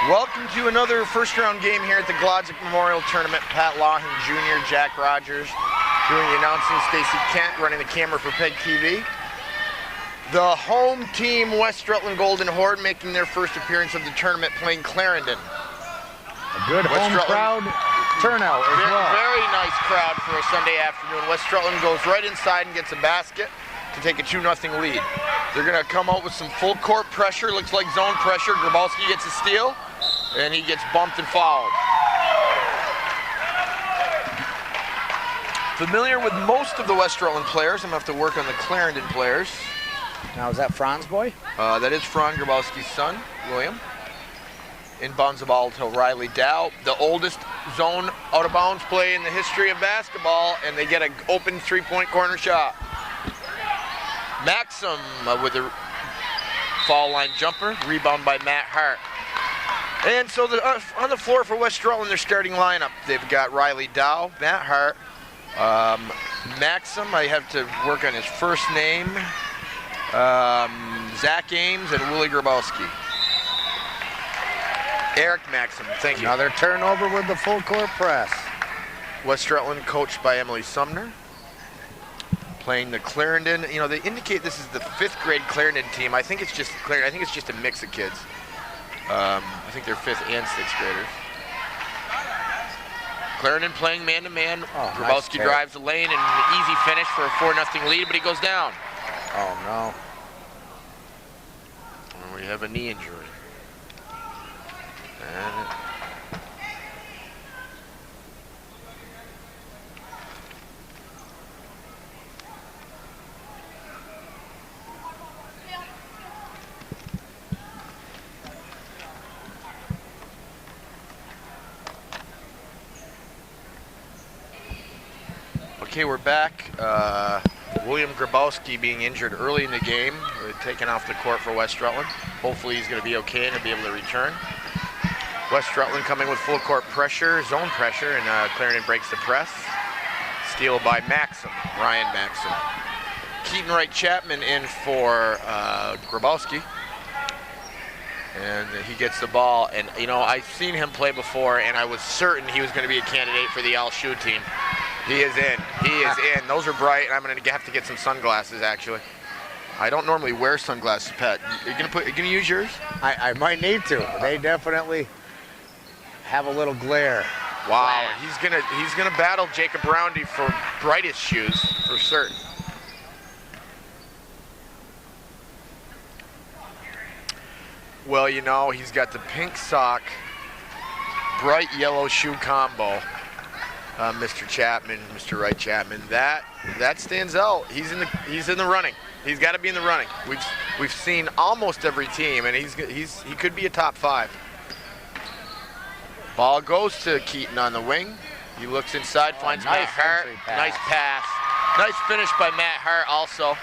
Welcome to another first-round game here at the Glodzik Memorial Tournament. Pat Lawson Jr., Jack Rogers doing the announcing, Stacy Kent running the camera for PEGTV. The home team, West Rutland Golden Horde, making their first appearance of the tournament, playing Clarendon. A good home crowd turnout as well. Very nice crowd for a Sunday afternoon. West Rutland goes right inside and gets a basket to take a 2-0 lead. They're going to come out with some full court pressure, looks like zone pressure. Glodzik gets a steal, and he gets bumped and fouled. Familiar with most of the West Rutland players. I'm going to have to work on the Clarendon players. Now, is that Fran's boy? That is Fran Grabowski's son, William. Inbounds the ball to Riley Dow, the oldest zone out-of-bounds play in the history of basketball, and they get an open three-point corner shot. Maxim with a foul line jumper, rebound by Matt Hart. And so on the floor for West Rutland, their starting lineup, they've got Riley Dow, Matt Hart, Maxim, I have to work on his first name, Zach Ames, and Willie Grabowski. Eric Maxim, thank you. Another turnover with the full court press. West Rutland coached by Emily Sumner. Playing the Clarendon, you know, they indicate this is the 5th grade Clarendon team. I think it's just a mix of kids. I think they're 5th and 6th graders. Clarendon playing man-to-man. Grabowski nice drives the lane and an easy finish for a 4-0 lead, but he goes down. Oh no. And we have a knee injury. And okay, we're back. William Grabowski being injured early in the game, taken off the court for West Rutland. Hopefully he's going to be okay and be able to return. West Rutland coming with full court pressure, zone pressure, and Clarendon breaks the press. Steal by Maxim, Ryan Maxim. Keaton Wright Chapman in for Grabowski. And he gets the ball, and you know, I've seen him play before, and I was certain he was going to be a candidate for the Al-Shu team. He is in. He is in. Those are bright. I'm going to have to get some sunglasses, actually. I don't normally wear sunglasses, Pat. You gonna use yours? I might need to. They definitely have a little glare. Wow. He's gonna battle Jacob Roundy for brightest shoes for certain. Well, you know, he's got the pink sock, bright yellow shoe combo. Mr. Chapman, Mr. Wright Chapman, that stands out. He's in the running. He's got to be in the running. We've seen almost every team, and he could be a top 5. Ball goes to Keaton on the wing. He looks inside, finds nice Matt Hart. Nice pass. Nice finish by Matt Hart also.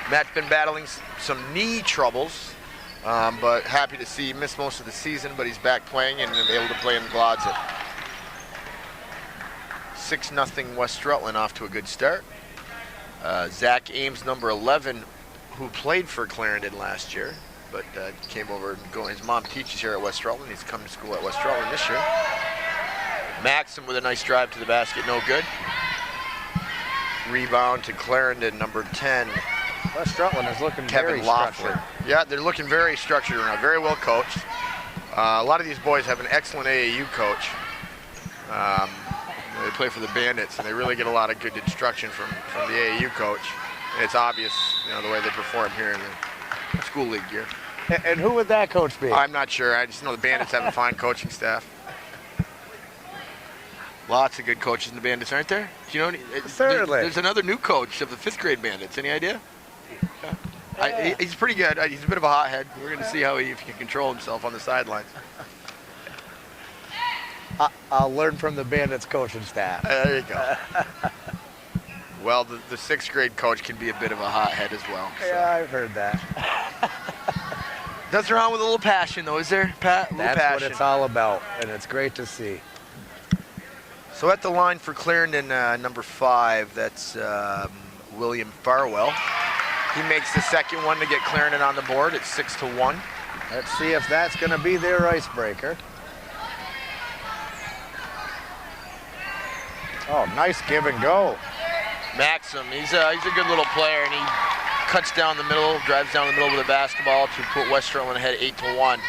Matt's been battling some knee troubles, but happy to see he missed most of the season, but he's back playing and able to play in Glodzik. 6-0 West Rutland, off to a good start. Zach Ames, number 11, who played for Clarendon last year, but came over and his mom teaches here at West Rutland. He's come to school at West Rutland this year. Maxim with a nice drive to the basket, no good. Rebound to Clarendon, number 10. West Rutland is looking Kevin very Loeffler. structured. Yeah, they're looking very structured right now, very well coached. A lot of these boys have an excellent AAU coach. They play for the Bandits, and they really get a lot of good instruction from the AAU coach. And it's obvious, you know, the way they perform here in the school league year. And who would that coach be? I'm not sure. I just know the Bandits have a fine coaching staff. Lots of good coaches in the Bandits, aren't there? Do you know? Certainly. There's another new coach of the 5th grade Bandits. Any idea? Yeah. He's pretty good. He's a bit of a hothead. We're going to see if he can control himself on the sidelines. I'll learn from the Bandits coaching staff. There you go. Well, the 6th grade coach can be a bit of a hothead as well. So. Yeah, I've heard that. Nothing wrong with a little passion, though, is there, Pat? That's what it's all about, and it's great to see. So at the line for Clarendon, number 5, that's William Farwell. He makes the second one to get Clarendon on the board. It's 6-1. Let's see if that's going to be their icebreaker. Oh, nice give and go. Maxim, he's a good little player, and he cuts down the middle, drives down the middle with the basketball to put West Rutland ahead 8-1.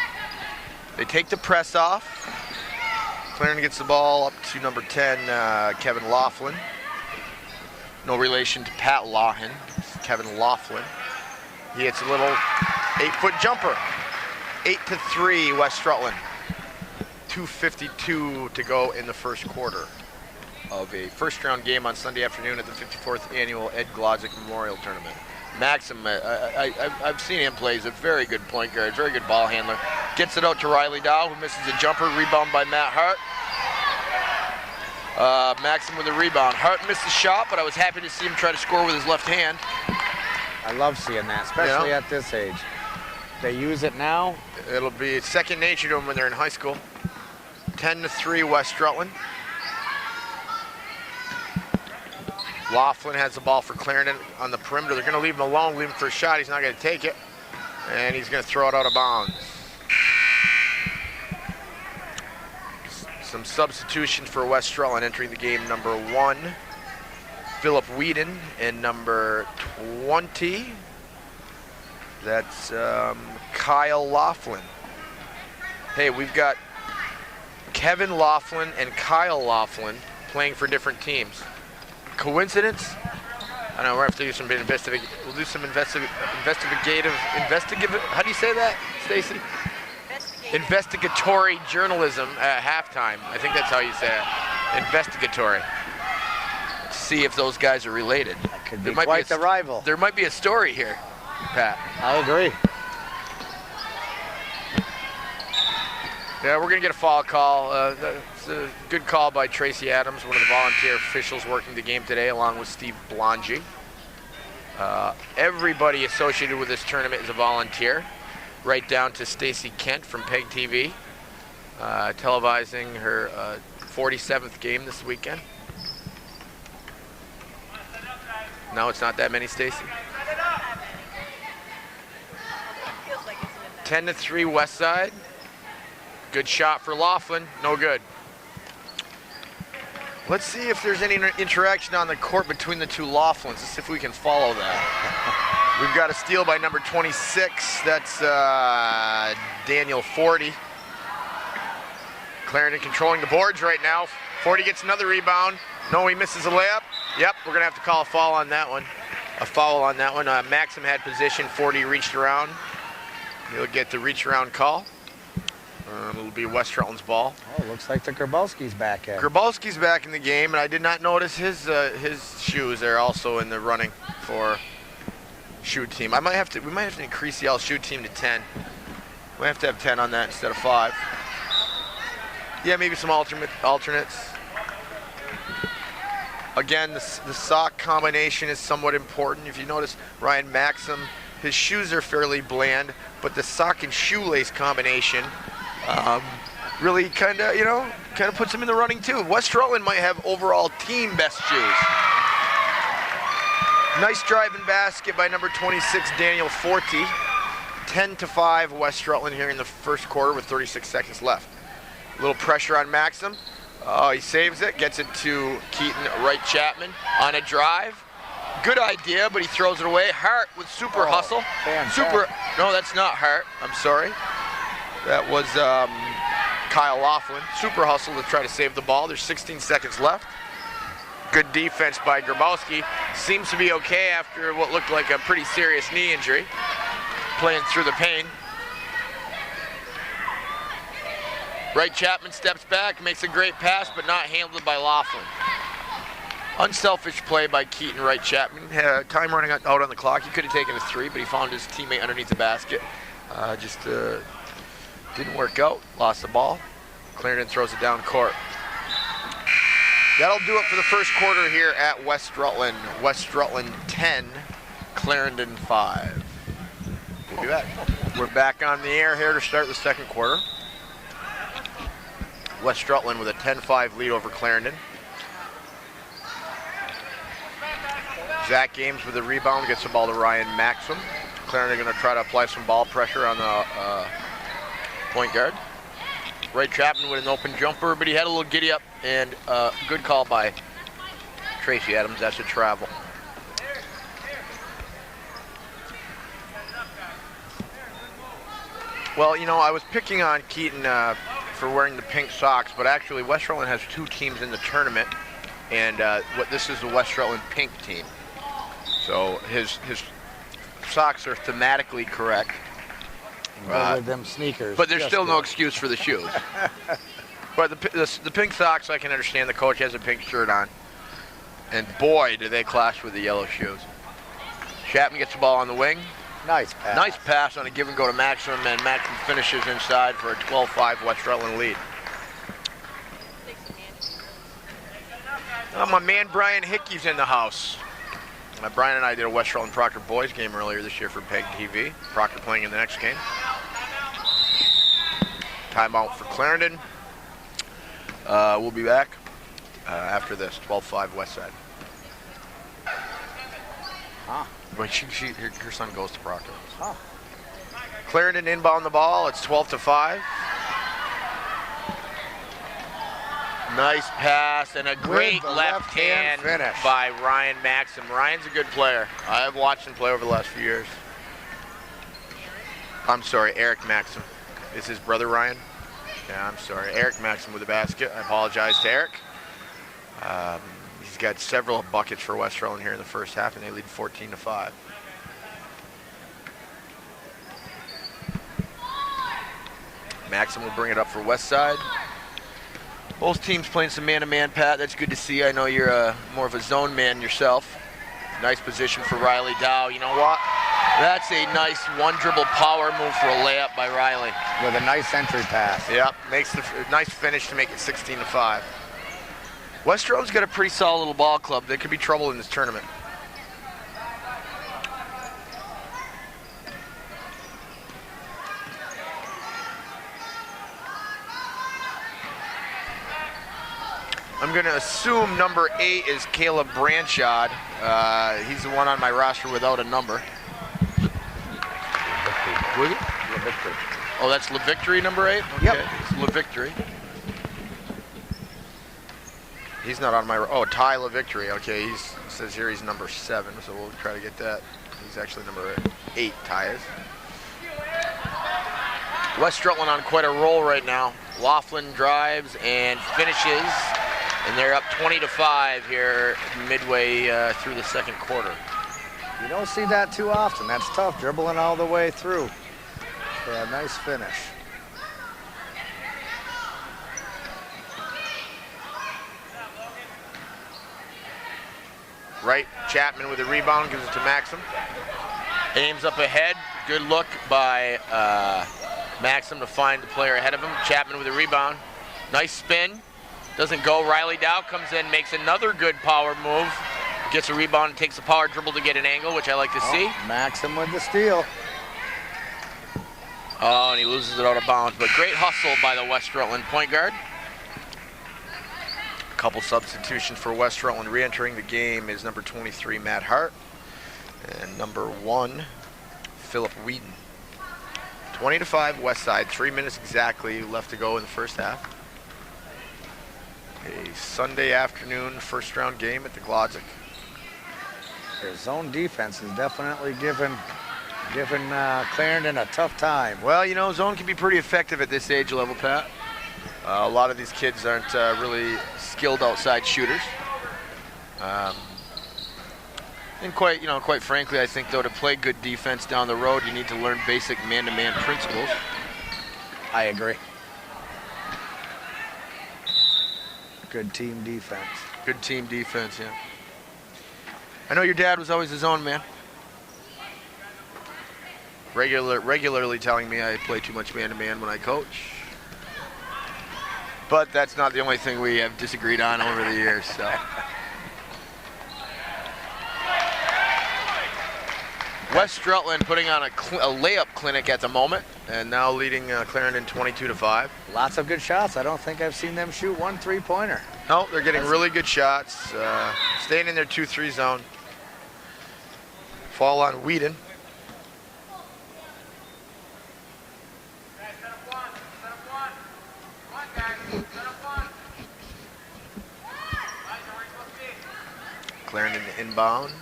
They take the press off. Clarendon gets the ball up to number 10, Kevin Laughlin. No relation to Pat Lawhen, Kevin Laughlin. He hits a little 8-foot jumper. 8-3 West Rutland. 2:52 to go in the first quarter of a first-round game on Sunday afternoon at the 54th Annual Ed Glodzik Memorial Tournament. Maxim, I've seen him play. He's a very good point guard, very good ball handler. Gets it out to Riley Dow, who misses a jumper. Rebound by Matt Hart. Maxim with a rebound. Hart missed the shot, but I was happy to see him try to score with his left hand. I love seeing that, especially at this age. They use it now. It'll be second nature to them when they're in high school. 10-3 West Rutland. Laughlin has the ball for Clarendon on the perimeter. They're going to leave him alone, leave him for a shot. He's not going to take it, and he's going to throw it out of bounds. Some substitutions for West Rutland entering the game. Number 1, Philip Whedon, and number 20, that's Kyle Laughlin. Hey, we've got Kevin Laughlin and Kyle Laughlin playing for different teams. Coincidence? I know we're going to have to do some we'll do some investigative, how do you say that, Stacy? Investigatory journalism at halftime. I think that's how you say it. Investigatory. See if those guys are related. That could be quite the rival. There might be a story here, Pat. I agree. Yeah, we're going to get a foul call. It's a good call by Tracy Adams, one of the volunteer officials working the game today, along with Steve Blongi. Everybody associated with this tournament is a volunteer, right down to Stacy Kent from PEGTV, televising her 47th game this weekend. No, it's not that many, Stacy. 10-3 West Side. Good shot for Laughlin, no good. Let's see if there's any interaction on the court between the two Laughlins. Let's see if we can follow that. We've got a steal by number 26. That's Daniel Forty. Clarendon controlling the boards right now. Forty gets another rebound. No, he misses a layup. Yep, we're going to have to call a foul on that one. A foul on that one. Maxim had position. Forty reached around. He'll get the reach around call. It'll be West Rutland's ball. Oh, looks like the Grabowski's back in. Grabowski's back in the game, and I did not notice his shoes. They're also in the running for shoot team. We might have to increase the all shoot team to 10. We have to have 10 on that instead of 5. Yeah, maybe some alternates. Again, the sock combination is somewhat important. If you notice, Ryan Maxim, his shoes are fairly bland, but the sock and shoelace combination really kind of puts him in the running too. West Rutland might have overall team best shoes. Nice driving basket by number 26, Daniel Forty. 10-5 West Rutland here in the first quarter with 36 seconds left. A little pressure on Maxim. Oh, he saves it, gets it to Keaton Wright Chapman on a drive. Good idea, but he throws it away. Hart with super hustle. No, that's not Hart. I'm sorry. That was Kyle Laughlin. Super hustle to try to save the ball. There's 16 seconds left. Good defense by Grabowski. Seems to be okay after what looked like a pretty serious knee injury. Playing through the pain. Wright Chapman steps back, makes a great pass, but not handled by Laughlin. Unselfish play by Keaton Wright Chapman. Time running out on the clock. He could have taken a 3, but he found his teammate underneath the basket. Just didn't work out. Lost the ball. Clarendon throws it down court. That'll do it for the first quarter here at West Rutland. West Rutland 10, Clarendon 5. We'll be back. We're back on the air here to start the second quarter. West Rutland with a 10-5 lead over Clarendon. Zach Games with the rebound, gets the ball to Ryan Maxim. Clarendon going to try to apply some ball pressure on the point guard. Wright Chapman with an open jumper, but he had a little giddy up, and good call by Tracy Adams. That's a travel. Well, you know, I was picking on Keaton for wearing the pink socks, but actually West Rutland has 2 teams in the tournament, and this is the West Rutland pink team. So his socks are thematically correct. With them sneakers. But there's still no excuse for the shoes. But the pink socks, I can understand. The coach has a pink shirt on. And boy, do they clash with the yellow shoes. Chapman gets the ball on the wing. Nice pass. Nice pass on a give and go to Maxim, and Maxim finishes inside for a 12-5 West Rutland lead. My man Brian Hickey's in the house. Brian and I did a West Rutland Proctor boys game earlier this year for PEGTV. Proctor playing in the next game. Timeout for Clarendon. We'll be back after this, 12-5 West Side. Huh. But her son goes to Proctor. Huh. Clarendon inbound the ball. It's 12-5. Nice pass and a great left hand finish by Ryan Maxim. Ryan's a good player. I've watched him play over the last few years. I'm sorry, Eric Maxim. Is his brother Ryan? Yeah, I'm sorry. Eric Maxim with the basket. I apologize to Eric. He's got several buckets for West Rutland here in the first half, and they lead 14-5. Maxim will bring it up for West Side. Both teams playing some man-to-man, Pat. That's good to see. I know you're more of a zone man yourself. Nice position for Riley Dow. You know what? That's a nice one-dribble power move for a layup by Riley. With a nice entry pass. Yep, makes the nice finish to make it 16-5. West Rutland's got a pretty solid little ball club. There could be trouble in this tournament. I'm going to assume number 8 is Caleb Branchard. He's the one on my roster without a number. LeVictory. Oh, that's LeVictory, number 8? Okay. Yep. It's LeVictory. He's not on my... Oh, Ty LeVictory. Okay, it says here he's number 7, so we'll try to get that. He's actually number 8, Ty is. West Rutland on quite a roll right now. Laughlin drives and finishes. And they're up 20-5 here midway through the second quarter. You don't see that too often. That's tough, dribbling all the way through for a nice finish. Right, Chapman with the rebound, gives it to Maxim. Aims up ahead. Good look by Maxim to find the player ahead of him. Chapman with the rebound. Nice spin. Doesn't go. Riley Dow comes in, makes another good power move. Gets a rebound and takes a power dribble to get an angle, which I like to see. Maxim with the steal. Oh, and he loses it out of bounds. But great hustle by the West Rutland point guard. A couple substitutions for West Rutland. Re-entering the game is number 23, Matt Hart. And number 1, Philip Whedon. 20-5 West Side. 3 minutes exactly left to go in the first half. A Sunday afternoon first round game at the Glodzik. Their zone defense is definitely giving Clarendon a tough time. Well, you know, zone can be pretty effective at this age level, Pat. A lot of these kids aren't really skilled outside shooters. And quite frankly, I think though to play good defense down the road, you need to learn basic man-to-man principles. I agree. Good team defense. Good team defense, yeah. I know your dad was always a zone man. Regularly telling me I play too much man-to-man when I coach. But that's not the only thing we have disagreed on over the years, so. West Rutland putting on a layup clinic at the moment, and now leading Clarendon 22-5. Lots of good shots. I don't think I've seen them shoot 1 3-pointer. No, they're getting really good shots, staying in their 2-3 zone. Fall on Whedon. Clarendon inbound.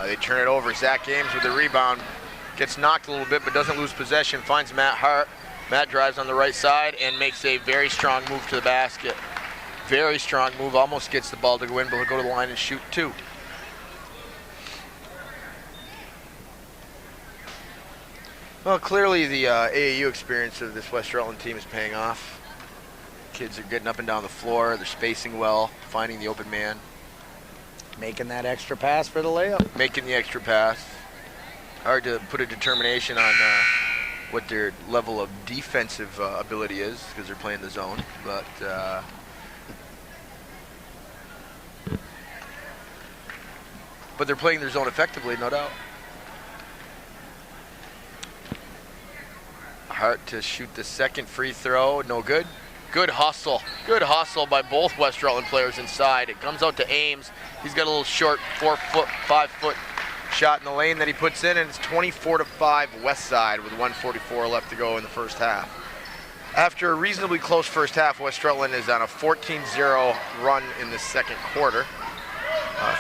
They turn it over. Zach Ames with the rebound. Gets knocked a little bit, but doesn't lose possession. Finds Matt Hart. Matt drives on the right side and makes a very strong move to the basket. Very strong move. Almost gets the ball to go in, but he'll go to the line and shoot 2. Well, clearly the AAU experience of this West Rutland team is paying off. Kids are getting up and down the floor. They're spacing well, finding the open man. Making that extra pass for the layup. Making the extra pass. Hard to put a determination on what their level of defensive ability is because they're playing the zone. But they're playing their zone effectively, no doubt. Hart to shoot the second free throw, no good. Good hustle by both West Rutland players inside. It comes out to Ames. He's got a little short 4-foot, 5-foot shot in the lane that he puts in, and it's 24-5 West Side with 1:44 left to go in the first half. After a reasonably close first half, West Rutland is on a 14-0 run in the second quarter.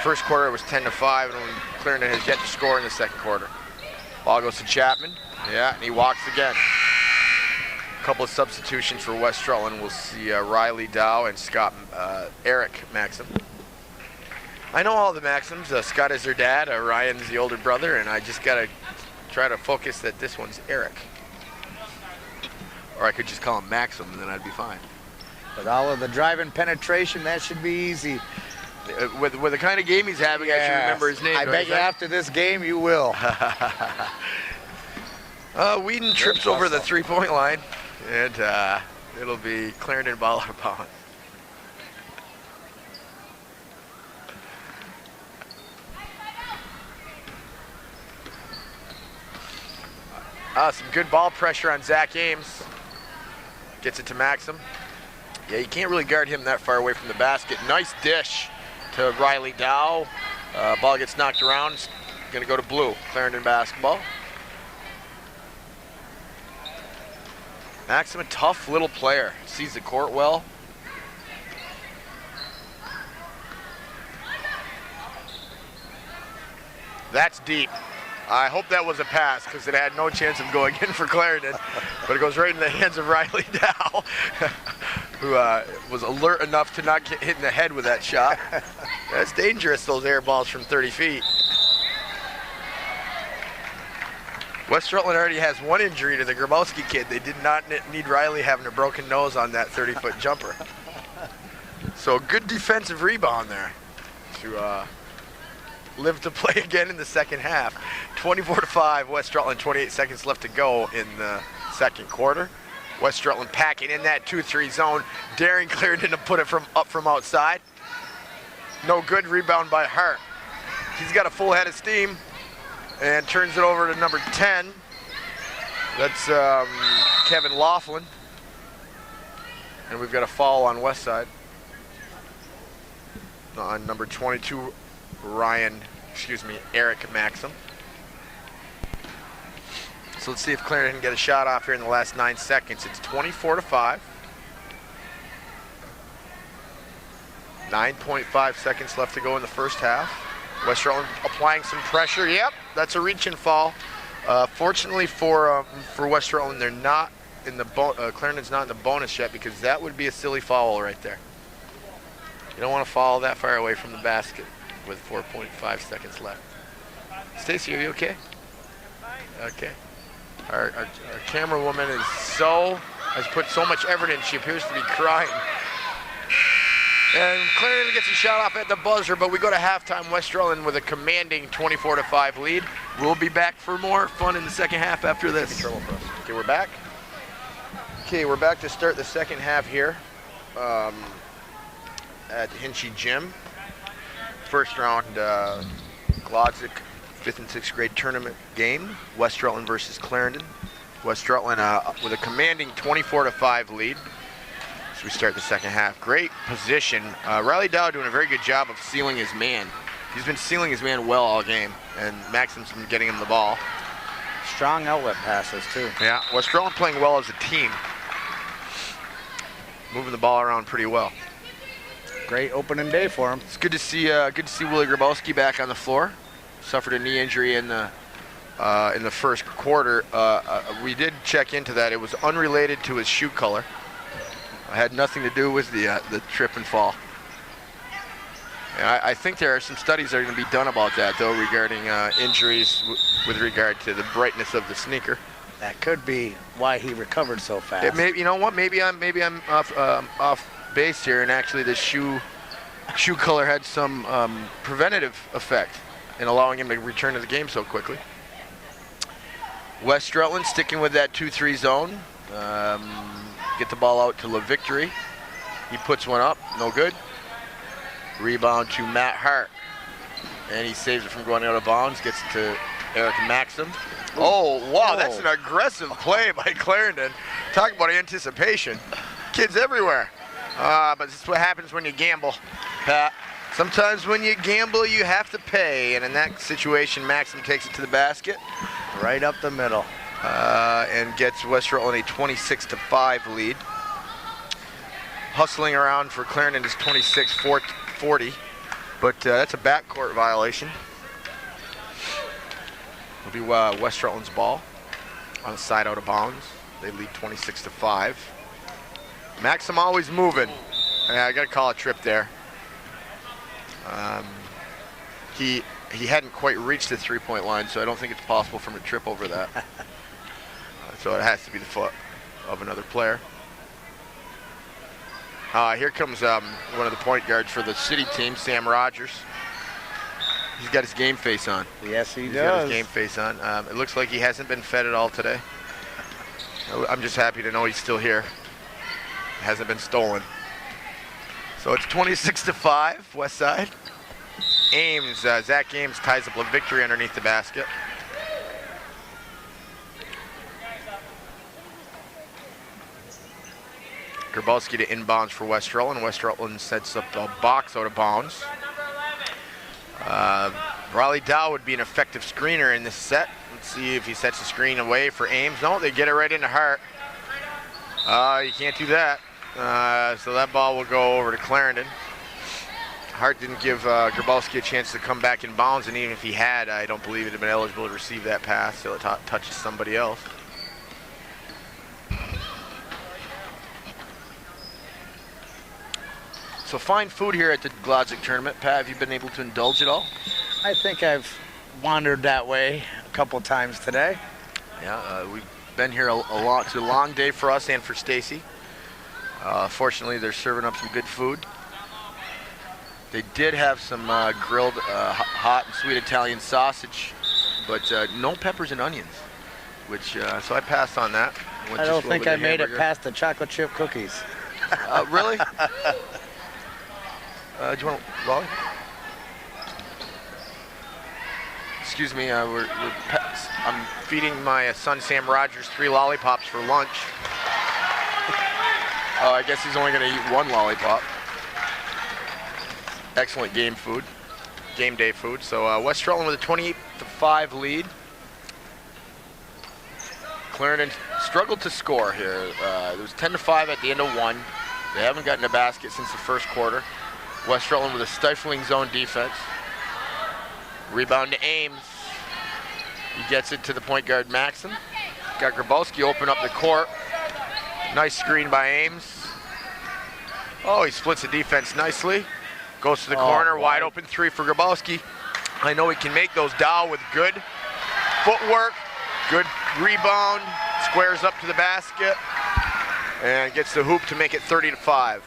First quarter it was 10-5, and Clarendon has yet to score in the second quarter. Ball goes to Chapman. Yeah, and he walks again. A couple of substitutions for West Rutland. We'll see Riley Dow and Eric Maxim. I know all the Maxims. Scott is their dad. Ryan's the older brother, and I just got to try to focus that this one's Eric. Or I could just call him Maxim, and then I'd be fine. With all of the driving penetration, that should be easy. With the kind of game he's having, yes. I should remember his name. I bet you after this game you will. Whedon trips over the three-point line, and it'll be Clarendon ball out of bounds. Some good ball pressure on Zach Ames. Gets it to Maxim. Yeah, you can't really guard him that far away from the basket. Nice dish to Riley Dow. Ball gets knocked around. It's going to go to blue. Clarendon basketball. Maxim, a tough little player. Sees the court well. That's deep. I hope that was a pass because it had no chance of going in for Clarendon, but it goes right in the hands of Riley Dow, who was alert enough to not get hit in the head with that shot. That's dangerous, those air balls from 30 feet. West Rutland already has one injury to the Grabowski kid. They did not need Riley having a broken nose on that 30-foot jumper. So good defensive rebound there to live to play again in the second half. 24-5, West Rutland, 28 seconds left to go in the second quarter. West Rutland packing in that 2-3 zone, daring Clarendon to put it up from outside. No good, rebound by Hart. He's got a full head of steam and turns it over to number 10. That's Kevin Laughlin. And we've got a foul on West Side. On number 22, Eric Maxim. So let's see if Clarendon can get a shot off here in the last 9 seconds. It's 24-5. 9.5 seconds left to go in the first half. West Rutland applying some pressure. Yep, that's a reach and fall. Fortunately for West Rutland, they're not in the Clarendon's not in the bonus yet because that would be a silly foul right there. You don't want to foul that far away from the basket with 4.5 seconds left. Stacy, are you okay? Okay. Our camera woman has put so much effort in, she appears to be crying. And Clarendon gets a shot off at the buzzer, but we go to halftime. West Rutland with a commanding 24-5 lead. We'll be back for more fun in the second half after this. Okay, we're back. Okay, we're back to start the second half here at Hinchy Gym. First round Glodzik 5th and 6th grade tournament game. West Rutland versus Clarendon. West Rutland with a commanding 24-5 lead. So we start the second half. Great position. Riley Dow doing a very good job of sealing his man. He's been sealing his man well all game, and Maxim's been getting him the ball. Strong outlet passes, too. Yeah, West Rutland playing well as a team. Moving the ball around pretty well. Great opening day for him. It's good to see Willie Grabowski back on the floor. Suffered a knee injury in the first quarter. We did check into that. It was unrelated to his shoe color. It had nothing to do with the trip and fall. And I think there are some studies that are going to be done about that, though, regarding injuries with regard to the brightness of the sneaker. That could be why he recovered so fast. You know what? Maybe I'm off base here, and actually the shoe color had some preventative effect in allowing him to return to the game so quickly. West Rutland sticking with that 2-3 zone. Get the ball out to LaVictory. He puts one up, no good. Rebound to Matt Hart, and he saves it from going out of bounds. Gets it to Eric Maxim. Oh, wow, that's an aggressive play by Clarendon. Talk about anticipation. Kids everywhere. But this is what happens when you gamble, Pat. Sometimes when you gamble, you have to pay. And in that situation, Maxim takes it to the basket. Right up the middle. And gets West Rutland a 26-5 lead. Hustling around for Clarendon is 26-40. But that's a backcourt violation. It'll be West Rutland's ball on the side out of bounds. They lead 26-5. Maxim always moving. Yeah, I got to call a trip there. He hadn't quite reached the three-point line, so I don't think it's possible for him to trip over that. So it has to be the foot of another player. Here comes one of the point guards for the city team, Sam Rogers. He's got his game face on. Yes, he does. He's got his game face on. It looks like he hasn't been fed at all today. I'm just happy to know he's still here. Hasn't been stolen. So it's 26-5, West Side. Ames, Zach Ames ties up LaVictory underneath the basket. Grabowski to inbounds for West Rutland. West Rutland sets up a box out of bounds. Riley Dow would be an effective screener in this set. Let's see if he sets the screen away for Ames. No, they get it right into Hart. You can't do that. So that ball will go over to Clarendon. Hart didn't give Grabowski a chance to come back in bounds, and even if he had, I don't believe he'd have been eligible to receive that pass till it touches somebody else. So fine food here at the Glodzik tournament. Pat, have you been able to indulge at all? I think I've wandered that way a couple times today. Yeah, we've been here a lot. It's a long day for us and for Stacy. Fortunately, they're serving up some good food. They did have some grilled hot and sweet Italian sausage, but no peppers and onions, which so I passed on that. I don't think I made it past the chocolate chip cookies. Really? Do you want a lolly? Excuse me, I'm feeding my son Sam Rogers 3 lollipops for lunch. Oh, I guess he's only going to eat 1 lollipop. Excellent game day food. So West Rutland with a 28-5 lead. Clarendon struggled to score here. It was 10-5 at the end of 1. They haven't gotten a basket since the first quarter. West Rutland with a stifling zone defense. Rebound to Ames. He gets it to the point guard Maxim. Got Grabowski open up the court. Nice screen by Ames. Oh, he splits the defense nicely. Goes to the corner, wide open 3 for Grabowski. I know he can make those. Dow with good footwork, good rebound, squares up to the basket, and gets the hoop to make it 30-5.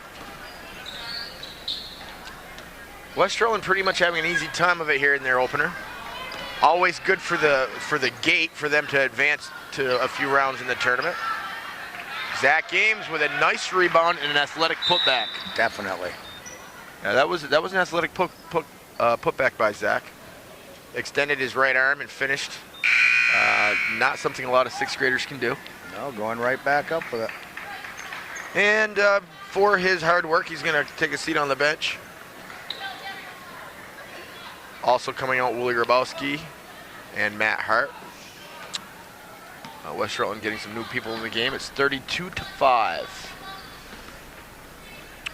West Rutland pretty much having an easy time of it here in their opener. Always good for the gate for them to advance to a few rounds in the tournament. Zach Ames with a nice rebound and an athletic putback. Definitely. Yeah, that was an athletic putback by Zach. Extended his right arm and finished. Not something a lot of 6th graders can do. No, going right back up with it. And for his hard work, he's going to take a seat on the bench. Also coming out, Willie Grabowski and Matt Hart. West Rutland getting some new people in the game. It's 32-5.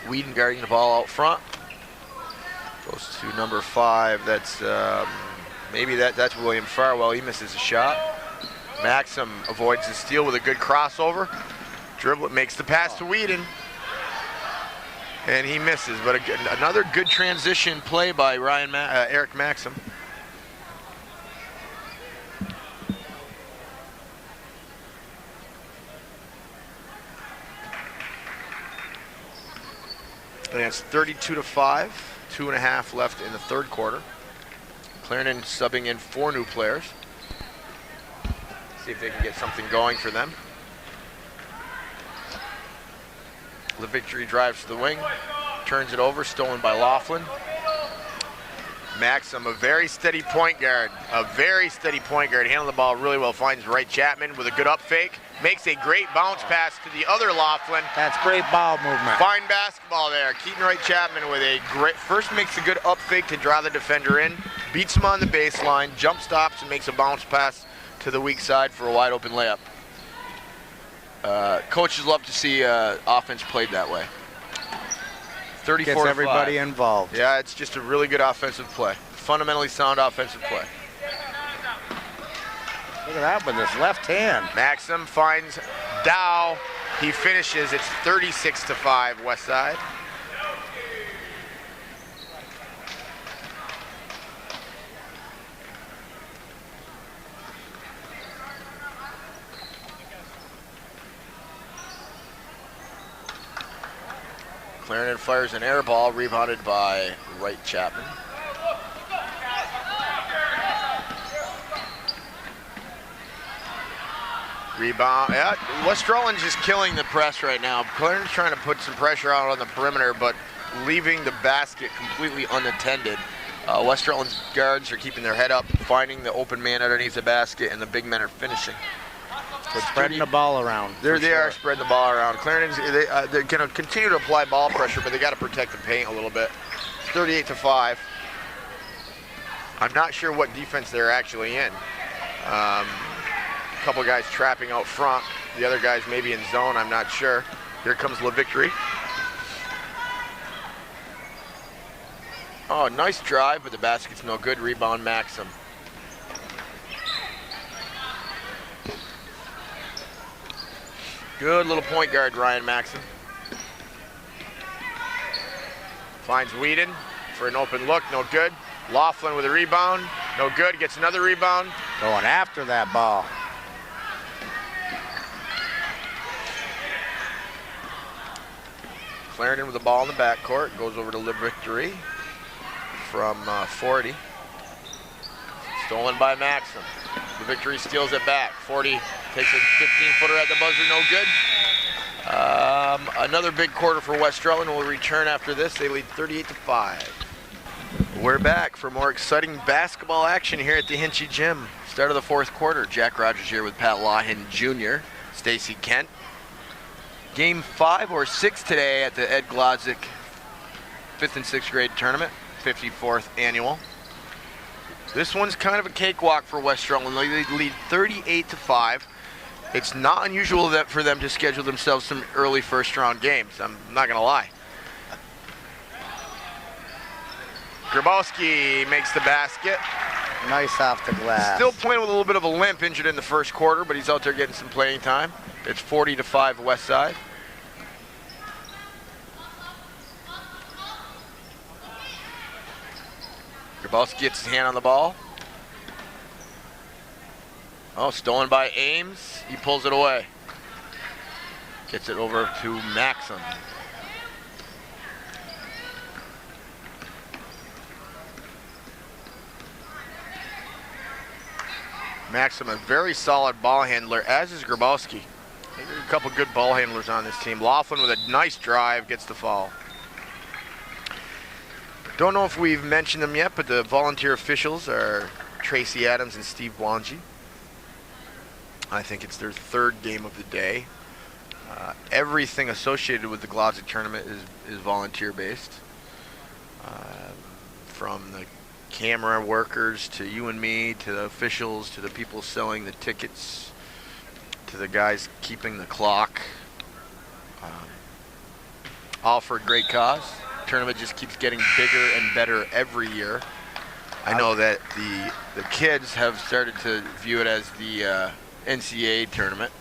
Whedon guarding the ball out front. Goes to number 5. That's maybe that's William Farwell. He misses a shot. Maxim avoids the steal with a good crossover. Dribble it, makes the pass to Whedon. And he misses, but another good transition play by Eric Maxim. And it's 32-5, 2.5 left in the third quarter. Clarendon subbing in 4 new players. See if they can get something going for them. The Victory drives to the wing, turns it over, stolen by Laughlin. Maxim, a very steady point guard, handling the ball really well, finds Wright Chapman with a good up fake, makes a great bounce pass to the other Laughlin. That's great ball movement. Fine basketball there. Keaton Wright Chapman with a great, first makes a good up fake to draw the defender in, beats him on the baseline, jump stops and makes a bounce pass to the weak side for a wide open layup. Coaches love to see offense played that way. 34-5. Gets everybody involved. Yeah, it's just a really good offensive play. Fundamentally sound offensive play. Look at that with his left hand. Maxim finds Dow. He finishes. It's 36-5 West Side. Clarendon fires an air ball, rebounded by Wright Chapman. Rebound, yeah, West Rutland's just killing the press right now. Clarendon's trying to put some pressure out on the perimeter, but leaving the basket completely unattended. West Rutland's guards are keeping their head up, finding the open man underneath the basket, and the big men are finishing. They're spreading the ball around. They are spreading the ball around. Clarendon's they're going to continue to apply ball pressure, but they got to protect the paint a little bit. It's 38-5. I'm not sure what defense they're actually in. A couple guys trapping out front. The other guys maybe in zone. I'm not sure. Here comes La Victory. Oh, nice drive, but the basket's no good. Rebound Maxim. Good little point guard, Ryan Maxim. Finds Whedon for an open look, no good. Laughlin with a rebound, no good, gets another rebound. Going after that ball. Clarendon with the ball in the backcourt, goes over to La Victory from 40. Stolen by Maxim. The Victory steals it back. 40 takes a 15-footer at the buzzer, no good. Another big quarter for West Rutland. Will return after this. They lead 38-5. We're back for more exciting basketball action here at the Hinchy Gym. Start of the fourth quarter. Jack Rogers here with Pat Lawhen Jr., Stacy Kent. Game 5 or 6 today at the Ed Glodzik 5th and 6th grade tournament, 54th annual. This one's kind of a cakewalk for West Rutland. They lead 38-5. It's not unusual for them to schedule themselves some early first-round games. I'm not going to lie. Grabowski makes the basket. Nice off the glass. Still playing with a little bit of a limp, injured in the first quarter, but he's out there getting some playing time. It's 40-5 West Side. Grabowski gets his hand on the ball. Oh, stolen by Ames. He pulls it away. Gets it over to Maxim. Maxim, a very solid ball handler, as is Grabowski. A couple good ball handlers on this team. Laughlin with a nice drive gets the foul. Don't know if we've mentioned them yet, but the volunteer officials are Tracy Adams and Steve Wanji. I think it's their third game of the day. Everything associated with the Glodzik tournament is volunteer-based. From the camera workers to you and me, to the officials, to the people selling the tickets, to the guys keeping the clock. All for a great cause. tournament just keeps getting bigger and better every year. I know that the kids have started to view it as the NCAA tournament.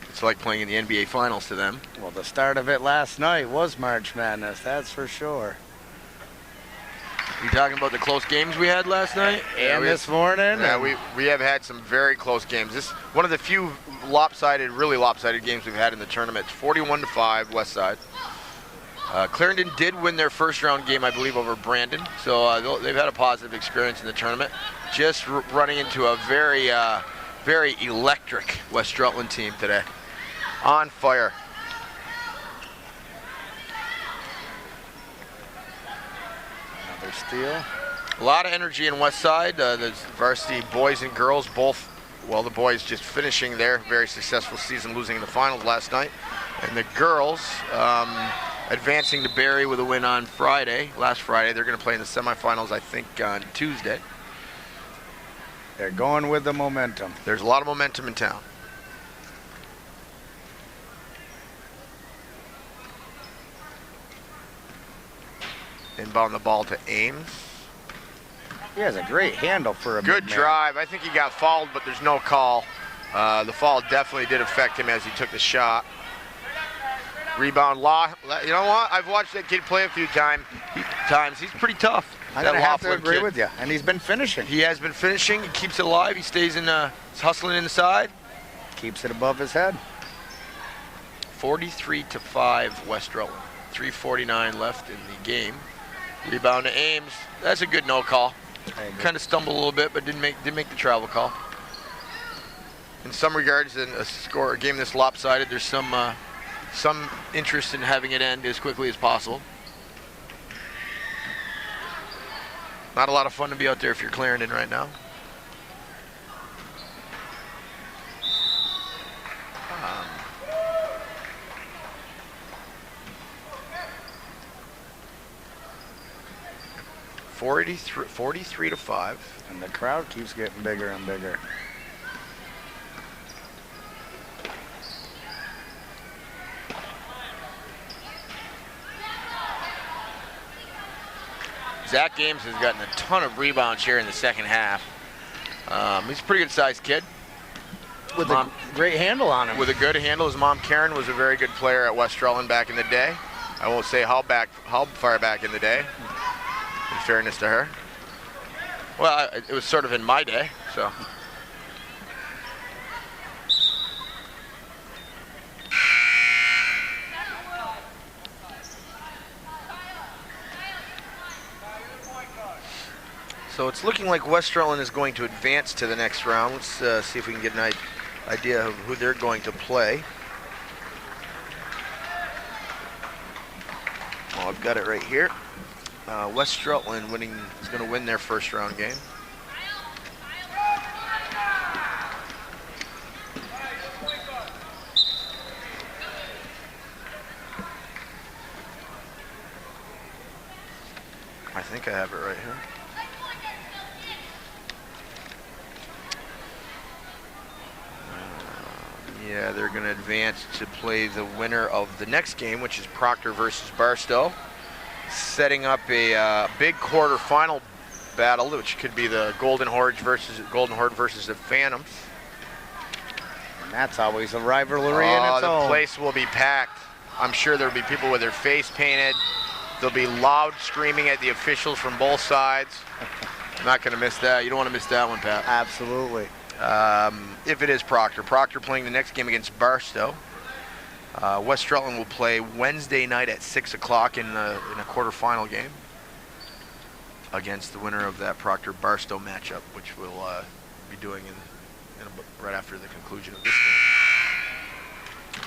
It's like playing in the NBA Finals to them. Well, the start of it last night was March Madness, that's for sure. You talking about the close games we had last night? And this morning? Yeah, we have had some very close games. This one of the few really lopsided games we've had in the tournament. It's 41-5 West Side. Clarendon did win their first round game, I believe, over Brandon. So they've had a positive experience in the tournament. Just running into a very, very electric West Rutland team today. On fire. Another steal. A lot of energy in West Side. The varsity boys and girls both, well, the boys just finishing their very successful season, losing in the finals last night. And the girls advancing to Barrie with a win on last Friday. They're going to play in the semifinals, I think, on Tuesday. They're going with the momentum. There's a lot of momentum in town. Inbound the ball to Ames. He has a great handle for a good drive. I think he got fouled, but there's no call. The foul definitely did affect him as he took the shot. Rebound Law. You know what? I've watched that kid play a few times. He's pretty tough. I'm going to have to agree with you. And he's been finishing. He has been finishing. He keeps it alive. He stays in, he's hustling inside. Keeps it above his head. 43-5 West Rutland. 3:49 left in the game. Rebound to Ames. That's a good no call. Kind of stumbled a little bit, but didn't make the travel call. In some regards, in a game this lopsided, there's some interest in having it end as quickly as possible. Not a lot of fun to be out there if you're Clarendon right now. 43-5. And the crowd keeps getting bigger and bigger. Zach Ames has gotten a ton of rebounds here in the second half. He's a pretty good sized kid. With a great handle on him. With a good handle. His mom, Karen, was a very good player at West Rutland back in the day. I won't say how far back in the day, in fairness to her. Well, it was sort of in my day, so. So it's looking like West Rutland is going to advance to the next round. Let's see if we can get an idea of who they're going to play. Oh, I've got it right here. West Rutland is going to win their first round game. I think I have it right here. Yeah, they're going to advance to play the winner of the next game, which is Proctor versus Barstow, setting up a big quarterfinal battle, which could be the Golden Horde versus the Phantoms. And that's always a rivalry in its own. The place will be packed. I'm sure there'll be people with their face painted. There'll be loud screaming at the officials from both sides. I'm not going to miss that. You don't want to miss that one, Pat. Absolutely. If it is Proctor playing the next game against Barstow. West Rutland will play Wednesday night at 6 o'clock in a quarterfinal game against the winner of that Proctor-Barstow matchup, which we'll be doing right after the conclusion of this game.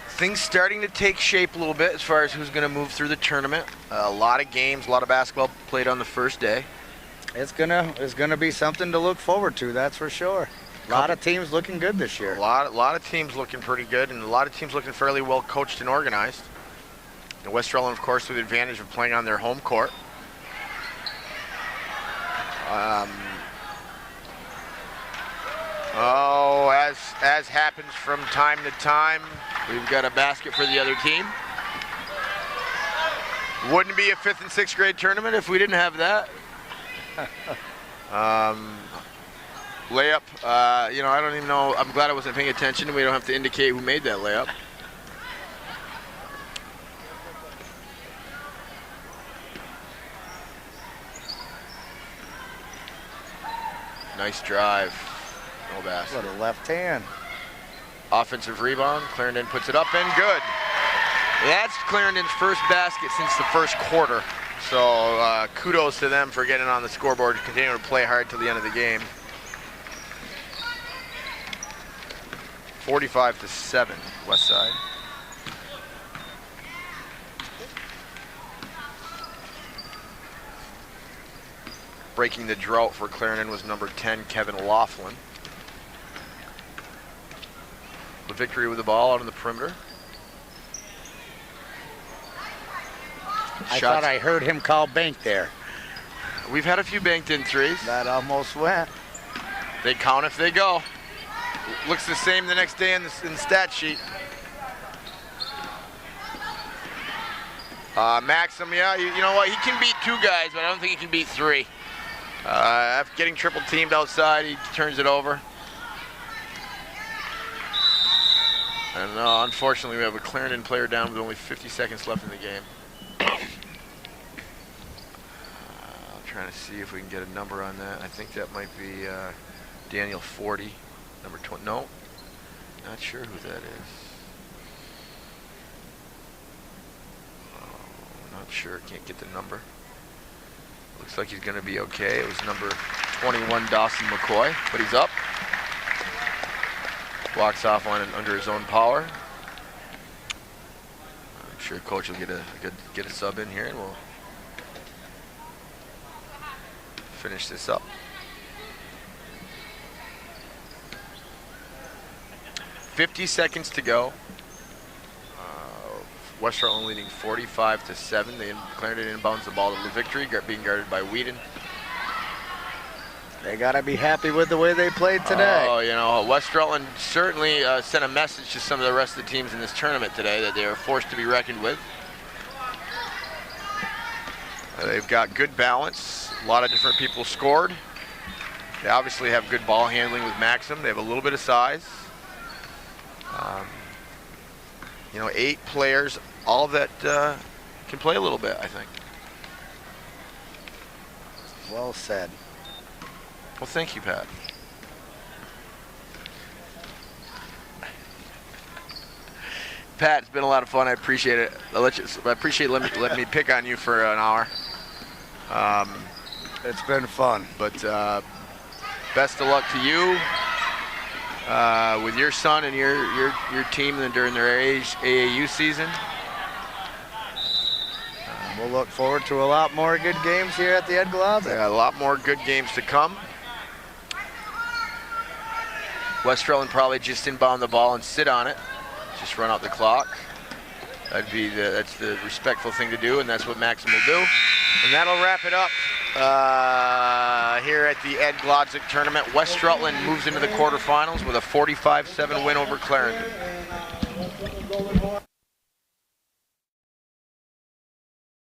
Things starting to take shape a little bit as far as who's going to move through the tournament. A lot of games, a lot of basketball played on the first day. It's gonna be something to look forward to, that's for sure. A lot of teams looking good this year. A lot of teams looking pretty good, and a lot of teams looking fairly well coached and organized. And West Rutland, of course, with the advantage of playing on their home court. As happens from time to time, we've got a basket for the other team. Wouldn't be a 5th and 6th grade tournament if we didn't have that. Layup, you know, I don't even know. I'm glad I wasn't paying attention. We don't have to indicate who made that layup. Nice drive. No basket. What a left hand. Offensive rebound. Clarendon puts it up and good. That's Clarendon's first basket since the first quarter. So kudos to them for getting on the scoreboard and continuing to play hard till the end of the game. 45-7, West Side. Breaking the drought for Clarendon was number 10, Kevin Laughlin. The victory with the ball out on the perimeter. I thought I heard him call bank there. We've had a few banked in threes. That almost went. They count if they go. Looks the same the next day in the stat sheet. Maxim, yeah, you know what? He can beat 2 guys, but I don't think he can beat 3. After getting triple teamed outside, he turns it over. And unfortunately, we have a Clarendon player down with only 50 seconds left in the game. I'm trying to see if we can get a number on that. I think that might be Daniel 40, number 20. No, not sure who that is. Oh, not sure. Can't get the number. Looks like he's going to be okay. It was number 21, Dawson McCoy, but he's up. Walks off on it under his own power. I'm sure coach will get a sub in here, and we'll finish this up. 50 seconds to go. West Rutland leading 45-7. Clarendon inbounds the ball to the victory, being guarded by Whedon. They got to be happy with the way they played today. Oh, you know, West Rutland certainly sent a message to some of the rest of the teams in this tournament today that they are forced to be reckoned with. They've got good balance. A lot of different people scored. They obviously have good ball handling with Maxim. They have a little bit of size. You know, 8 players, all that can play a little bit, I think. Well said. Well, thank you, Pat. Pat, it's been a lot of fun. I appreciate it. I appreciate letting me pick on you for an hour. It's been fun. But best of luck to you with your son and your team during their AAU season. We'll look forward to a lot more good games here at the Ed Glodzik. Yeah, a lot more good games to come. West Rutland probably just inbound the ball and sit on it. Just run out the clock. That's the respectful thing to do, and that's what Maxim will do. And that'll wrap it up here at the Ed Glodzik tournament. West Rutland moves into the quarterfinals with a 45-7 win over Clarendon.